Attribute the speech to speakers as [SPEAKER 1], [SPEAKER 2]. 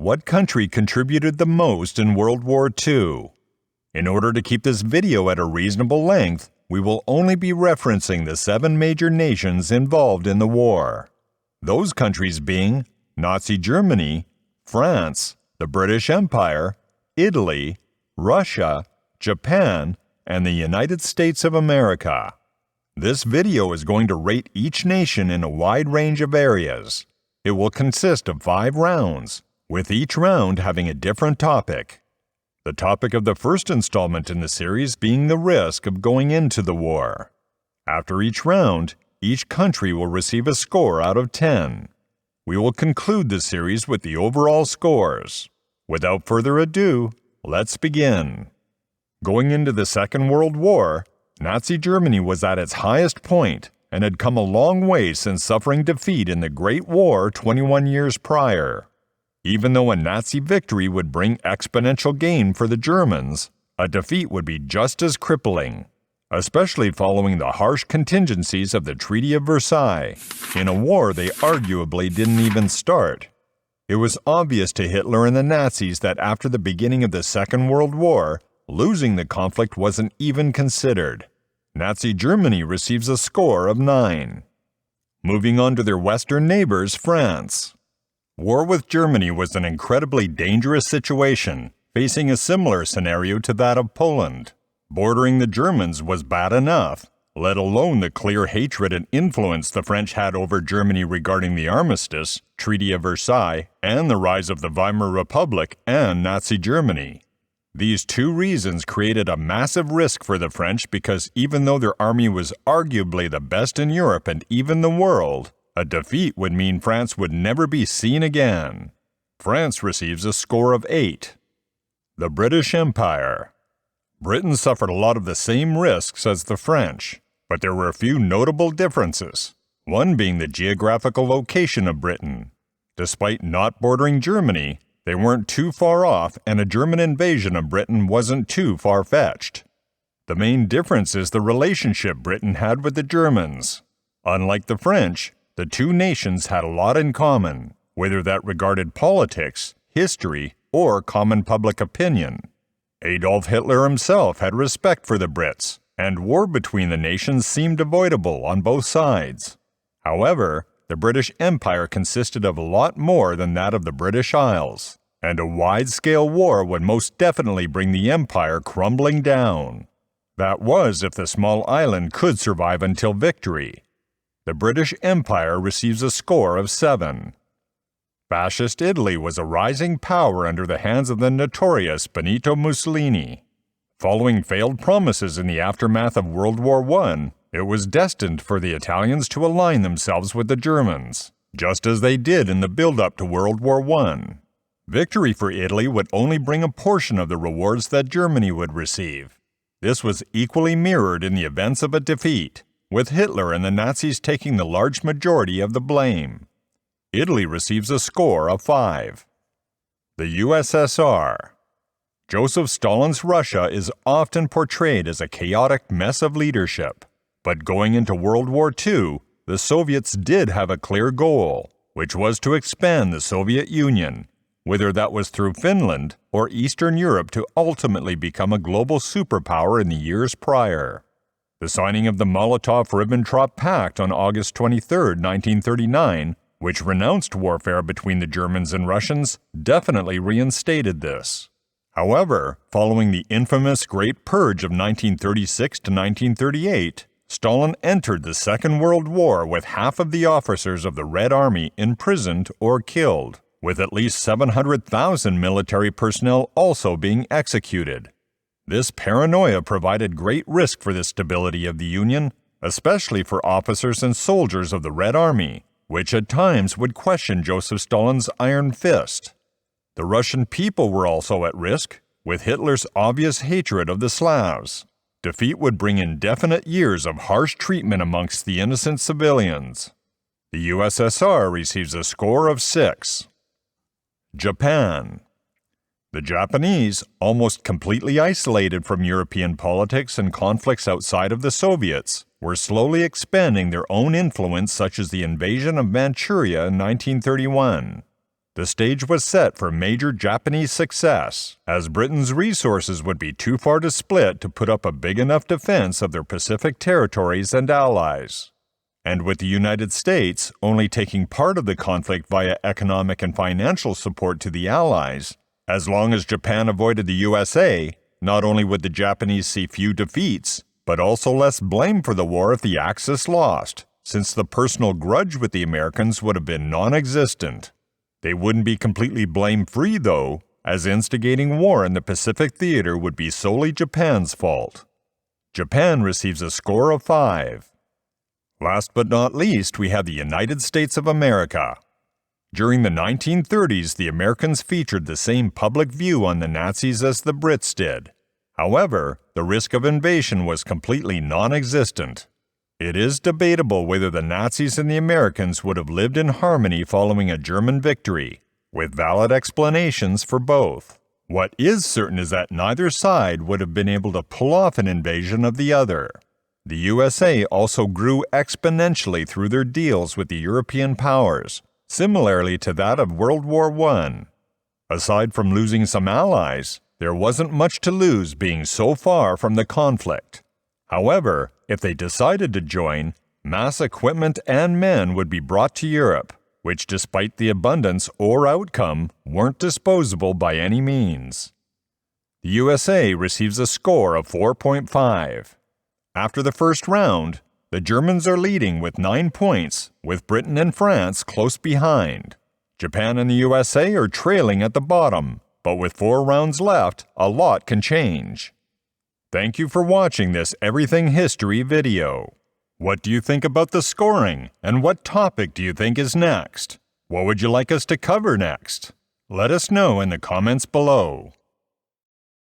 [SPEAKER 1] What country contributed the most in World War II? In order to keep this video at a reasonable length, we will only be referencing the 7 major nations involved in the war. Those countries being Nazi Germany, France, the British Empire, Italy, Russia, Japan, and the United States of America. This video is going to rate each nation in a wide range of areas. It will consist of 5 rounds, with each round having a different topic. The topic of the first installment in the series being the risk of going into the war. After each round, each country will receive a score out of 10. We will conclude the series with the overall scores. Without further ado, let's begin. Going into the Second World War, Nazi Germany was at its highest point and had come a long way since suffering defeat in the Great War 21 years prior. Even though a Nazi victory would bring exponential gain for the Germans, a defeat would be just as crippling, especially following the harsh contingencies of the Treaty of Versailles, in a war they arguably didn't even start. It was obvious to Hitler and the Nazis that after the beginning of the Second World War, losing the conflict wasn't even considered. Nazi Germany receives a score of 9. Moving on to their western neighbors, France. War with Germany was an incredibly dangerous situation, facing a similar scenario to that of Poland. Bordering the Germans was bad enough, let alone the clear hatred and influence the French had over Germany regarding the Armistice, Treaty of Versailles, and the rise of the Weimar Republic and Nazi Germany. These 2 reasons created a massive risk for the French because even though their army was arguably the best in Europe and even the world, a defeat would mean France would never be seen again. France receives a score of 8. The British Empire. Britain suffered a lot of the same risks as the French, but there were a few notable differences, one being the geographical location of Britain. Despite not bordering Germany, they weren't too far off and a German invasion of Britain wasn't too far-fetched. The main difference is the relationship Britain had with the Germans. Unlike the French, the 2 nations had a lot in common, whether that regarded politics, history, or common public opinion. Adolf Hitler himself had respect for the Brits, and war between the nations seemed avoidable on both sides. However, the British Empire consisted of a lot more than that of the British Isles, and a wide-scale war would most definitely bring the empire crumbling down. That was if the small island could survive until victory. The British Empire receives a score of 7. Fascist Italy was a rising power under the hands of the notorious Benito Mussolini. Following failed promises in the aftermath of World War I, it was destined for the Italians to align themselves with the Germans, just as they did in the build-up to World War I. Victory for Italy would only bring a portion of the rewards that Germany would receive. This was equally mirrored in the events of a defeat, with Hitler and the Nazis taking the large majority of the blame. Italy receives a score of 5. The USSR. Joseph Stalin's Russia is often portrayed as a chaotic mess of leadership, but going into World War II, the Soviets did have a clear goal, which was to expand the Soviet Union, whether that was through Finland or Eastern Europe to ultimately become a global superpower in the years prior. The signing of the Molotov-Ribbentrop Pact on August 23, 1939, which renounced warfare between the Germans and Russians, definitely reinstated this. However, following the infamous Great Purge of 1936 to 1938, Stalin entered the Second World War with half of the officers of the Red Army imprisoned or killed, with at least 700,000 military personnel also being executed. This paranoia provided great risk for the stability of the Union, especially for officers and soldiers of the Red Army, which at times would question Joseph Stalin's iron fist. The Russian people were also at risk, with Hitler's obvious hatred of the Slavs. Defeat would bring indefinite years of harsh treatment amongst the innocent civilians. The USSR receives a score of 6. Japan. The Japanese, almost completely isolated from European politics and conflicts outside of the Soviets, were slowly expanding their own influence, such as the invasion of Manchuria in 1931. The stage was set for major Japanese success, as Britain's resources would be too far to split to put up a big enough defense of their Pacific territories and allies. And with the United States only taking part of the conflict via economic and financial support to the Allies, as long as Japan avoided the USA, not only would the Japanese see few defeats, but also less blame for the war if the Axis lost, since the personal grudge with the Americans would have been non-existent. They wouldn't be completely blame-free, though, as instigating war in the Pacific theater would be solely Japan's fault. Japan receives a score of 5. Last but not least, we have the United States of America. During the 1930s, the Americans featured the same public view on the Nazis as the Brits did. However, the risk of invasion was completely non-existent. It is debatable whether the Nazis and the Americans would have lived in harmony following a German victory, with valid explanations for both. What is certain is that neither side would have been able to pull off an invasion of the other. The USA also grew exponentially through their deals with the European powers, similarly to that of World War I. Aside from losing some allies, there wasn't much to lose being so far from the conflict. However, if they decided to join, mass equipment and men would be brought to Europe, which despite the abundance or outcome, weren't disposable by any means. The USA receives a score of 4.5. After the first round, the Germans are leading with 9 points, with Britain and France close behind. Japan and the USA are trailing at the bottom, but with 4 rounds left, a lot can change. Thank you for watching this Everything History video. What do you think about the scoring, and what topic do you think is next? What would you like us to cover next? Let us know in the comments below.